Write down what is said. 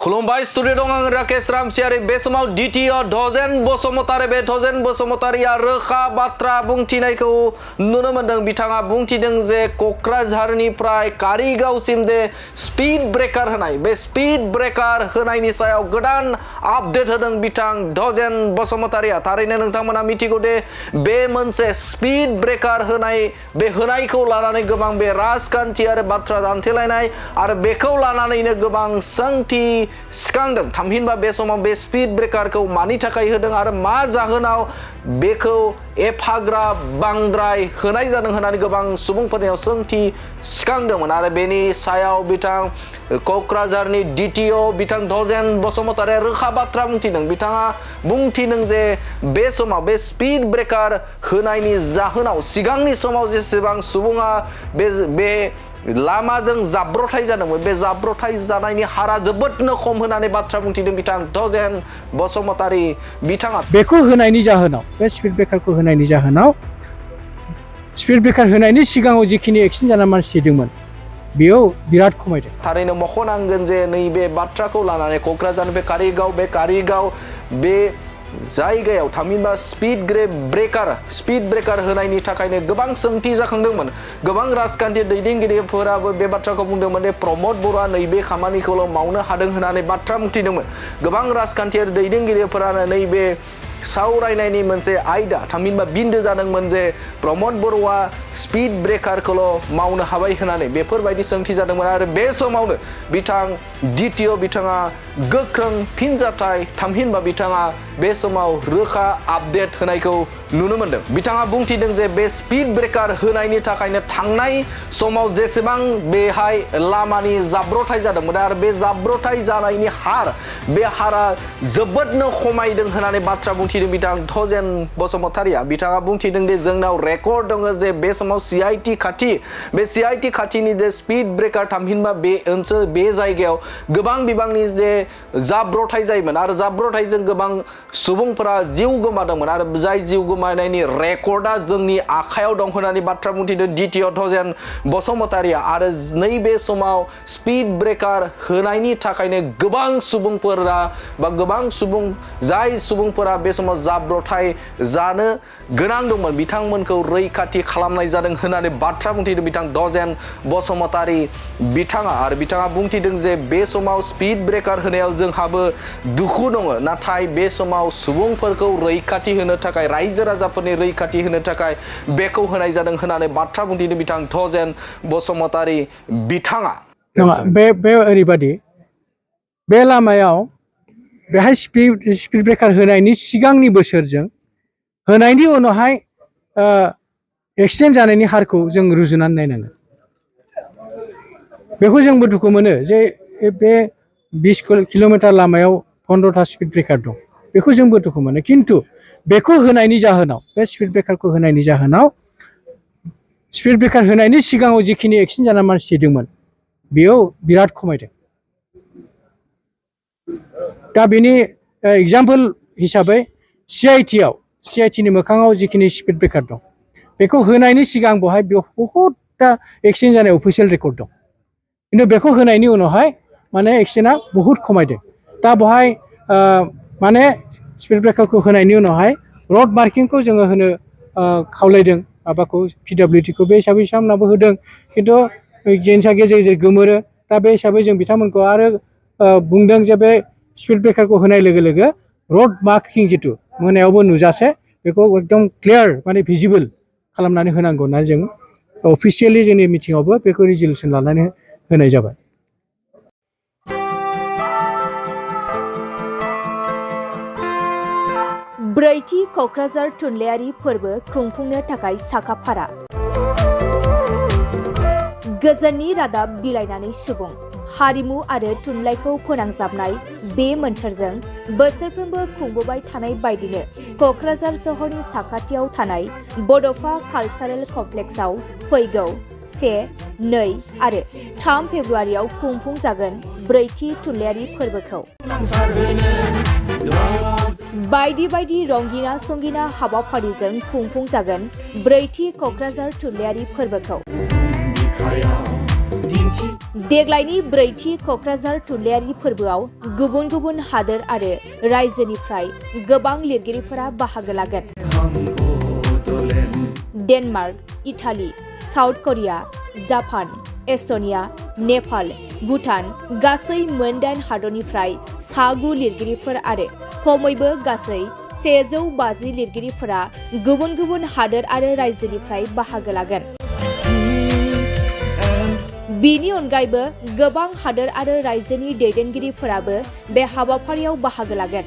खुलुमबाय स्टुडिअ दं आं राकेश रामसियारि बे समाव DTO धजेन बसुमतारी बे धजेन बसुमतारिया रोखा बाथ्रा बुंथिनायखौ नुनो मोनदों। बिथाङा बुंथिदों जे क'क्राझारनिफ्राय कारिगावसिम जे स्पीड ब्रेकार होनाय बे स्पीड ब्रेकार होनायनि सायाव गोदान आपडेट होदों बिथां धजेन बसुमतारिया। थारैनो नोंथांमोना मिथिगौ दे बे मोनसे स्पीड ब्रेकार होनाय बे होनायखौ लानानै गोबां बे राजखान्थि आरो बाथ्रा दान्थेलायनाय आरो बेखौ लानानैनो गोबां सोंथि सिखांदों। थामहिनबा बे समाव बे स्पीड ब्रेकारखौ मानि थाखाय होदों आरो मा जाहोनाव बेखौ एफाग्राब बांद्राय होनाय जादों होननानै गोबां सुबुंफोरनियाव सोंथि सिखांदोंमोन आरो बेनि सायाव बिथां क'क्राझारनि DTO बिथां धजेन बसुमतारिया रोखा बाथ्रा बुंथिदों। बिथाङा बुंथिदों जे बे समाव बे स्पीड ब्रेकार होनायनि जाहोनाव सिगांनि समाव जेसेबां सुबुङा बे लामाजों जाब्रथाय जादोंमोन बे जाब्रथाय जानायनि हारा जोबोदनो खम होननानै बाथ्रा बुंथिदों बिथां धजेन बसुमतारी बिथाङा। बेखौ होनायनि जाहोनाव बे स्पीड ब्रेकारखौ होनायनि जाहोनाव स्पीड ब्रेकार होनायनि सिगाङाव जिखिनि एक्सिडेन्ट जानाय मानसि दंमोन बेयाव बिराद खमायदों। थारैनो मख'नांगोन जे नैबे बाथ्राखौ लानानै क'क्राझारनिफ्राय कारिगाव बे जायगायाव थामहिनबा स्पीड ब्रेकार होनायनि थाखायनो गोबां सोंथि जाखांदोंमोन। गोबां राजखान्थि दैदेनगिरिफोराबो बे बाथ्राखौ बुंदोंमोन दे प्रमद बर'आ नैबे खामानिखौल' मावनो हादों होननानै बाथ्रा बुंथिदोंमोन। गोबां राजखान्थियारि दैदेनगिरिफोरानो नैबे सावरायनायनि मोनसे आयदा थामहिनबा बिन्दो जादोंमोन जे प्रमद बर'आ स्पीड ब्रेकारखौल' मावनो हाबाय होननानै बेफोरबायदि सोंथि जादोंमोन आरो बे समावनो बिथां DTO बिथाङा गोख्रों फिनजाथाय थामहिनबा बिथाङा बे समाव रोखा आपडेट होनायखौ नुनो मोनदों। बिथाङा बुंथिदों जे बे स्पीड ब्रेकार होनायनि थाखायनो थांनाय समाव जेसेबां बेहाय लामानि जाब्रथाय जादोंमोन आरो बे जाब्रथाय जानायनि बे हारा जोबोदनो खमायदों होननानै बाथ्रा बुंथिदों बिथां धजेन बसुमतारिया। बिथाङा बुंथिदों दि जोंनाव रेकर्ड दङ जे बे समाव CIT खाथिनि जे स्पीड ब्रेकार थामहिनबा बे ओनसोल बे जायगायाव गोबां बिबांनि जे जाब्रथाय जायोमोन आरो जाब्रथायजों गोबां सुबुंफोरा जिउ गोमादोंमोन आरो जाय जिउ गोमानायनि रेकर्डआ जोंनि आखायाव दं होननानै बाथ्रा बुंथिदों DTO धजेन बसुमतारिया। आरो नैबे समाव स्पीड ब्रेकार होनायनि थाखायनो गोबां सुबुंफोरा बा जाय सुबुंफोरा बे समाव जाब्रथाय जानो गोनां दंमोन बिथांमोनखौ रैखाथि खालामनाय जादों होननानै बाथ्रा बुंथिदों बिथां धजेन बसुमतारी बिथाङा। आरो बिथाङा बुंथिदों जे बे समाव स्पीड ब्रेकार होनायाव जोंहाबो दुखु दङ नाथाय बे समाव सुबुंफोरखौ रैखाथि होनो थाखाय रायजो राजाफोरनि रैखाथि होनो थाखाय बेखौ होनाय जादों होननानै बाथ्रा बुंथिदों बिथां धजेन बसुमतारी बिथाङा। बे ओरैबादि बे लामायाव बेहाय स्पीड ब्रेकार होनायनि सिगांनि बोसोरजों होनायनि उनावहाय एक्सिडेन्ट जानायनि हारखौ जों रुजुनानै नायनांगोन। बेखौ जोंबो दुखु मोनो जे बे 20 किल'मिटार लामायाव 15टा स्पीड ब्रेकार दं बेखौ जोंबो दुखु मोनो। खिन्थु बेखौ होनायनि जाहोनाव बे स्पीड ब्रेकारखौ होनायनि जाहोनाव स्पीड ब्रेकार होनायनि सिगाङाव जिखिनि एक्सिडेन्ट जानाय मानसि दंमोन बेयाव बिराद खमायदों। दा बेनि एग्जाम्पल हिसाबै CIT नि मोखाङाव जिखिनि स्पीड ब्रेकार दं बेखौ होनायनि सिगां बेवहाय बहुतटा एक्सिडेन्ट जानाय अफिसियेल रेकर्ड दं। खिन्थु बेखौ होनायनि उनावहाय माने एक्सिडेन्टआ बहुद खमायदों। दा बेवहाय माने स्पीड ब्रेकारखौ होनायनि उनावहाय रड मार्किंखौ जोङो होनो खावलायदों माबाखौ PWD खौ बे हिसाबै बिथांमोनाबो होदों। खिन्थु जिनिसा गेजेर गेजेर गोमोरो दा बे हिसाबै जों बिथांमोनखौ आरो बुंदों जे बे स्पीड ब्रेकारखौ होनाय लोगो लोगो रड मार्किं जिथु मोनायावबो नुजासे बेखौ एकदम क्लियार माने भिजिबोल खालामनानै होनांगौ होननानै जों अफिसियेलि जोंनि मिटिङावबो बेखौ रिजोल्युसन लानानै होनाय जाबाय। ब्रैथि क'क्राझार थुनलाइयारि फोरबो खुंफुंनो थाखाय साखाफारा। गोजोननि रादाब बिलाइनानै सुबुं हारिमु आरो थुनलाइखौ फोनांजाबनाय बे मोन्थोरजों बोसोरफ्रोमबो खुंबोबाय थानाय बायदिनो क'क्राझार सहरनि साखाथियाव थानाय बड'फा कालचारेल कमप्लेक्सआव फैगौ 1, 2 आरो 3 फेब्रुआरियाव खुंफुंजागोन ब्रैथि थुनलाइयारि फोरबोखौ। बायदि बायदि रंगिना संगिना हाबाफारिजों खुंफुंजागोन ब्रैथि क'क्राझार थुनलाइयारि फोरबोखौ। देग्लायनि ब्रैथि क'क्राझार थुनलाइयारि फोरबोआव गुबुन गुबुन हादोर आरो रायजोनिफ्राय गोबां लिरगिरिफोरा बाहागो लागोन। Denmark, Italy, South Korea, Japan, Estonia, Nepal, Bhutan गासै मोन 8 हादरनिफ्राय 9 लिरगिरिफोर आरो खमैबो गासै 150 लिरगिरिफोरा गुबुन गुबुन हादोर आरो रायजोनिफ्राय बाहागो लागोन। बिनि अनगायैबो गोबां हादोर आरो रायजोनि दैदेनगिरिफोराबो बे हाबाफारियाव बाहागो लागोन।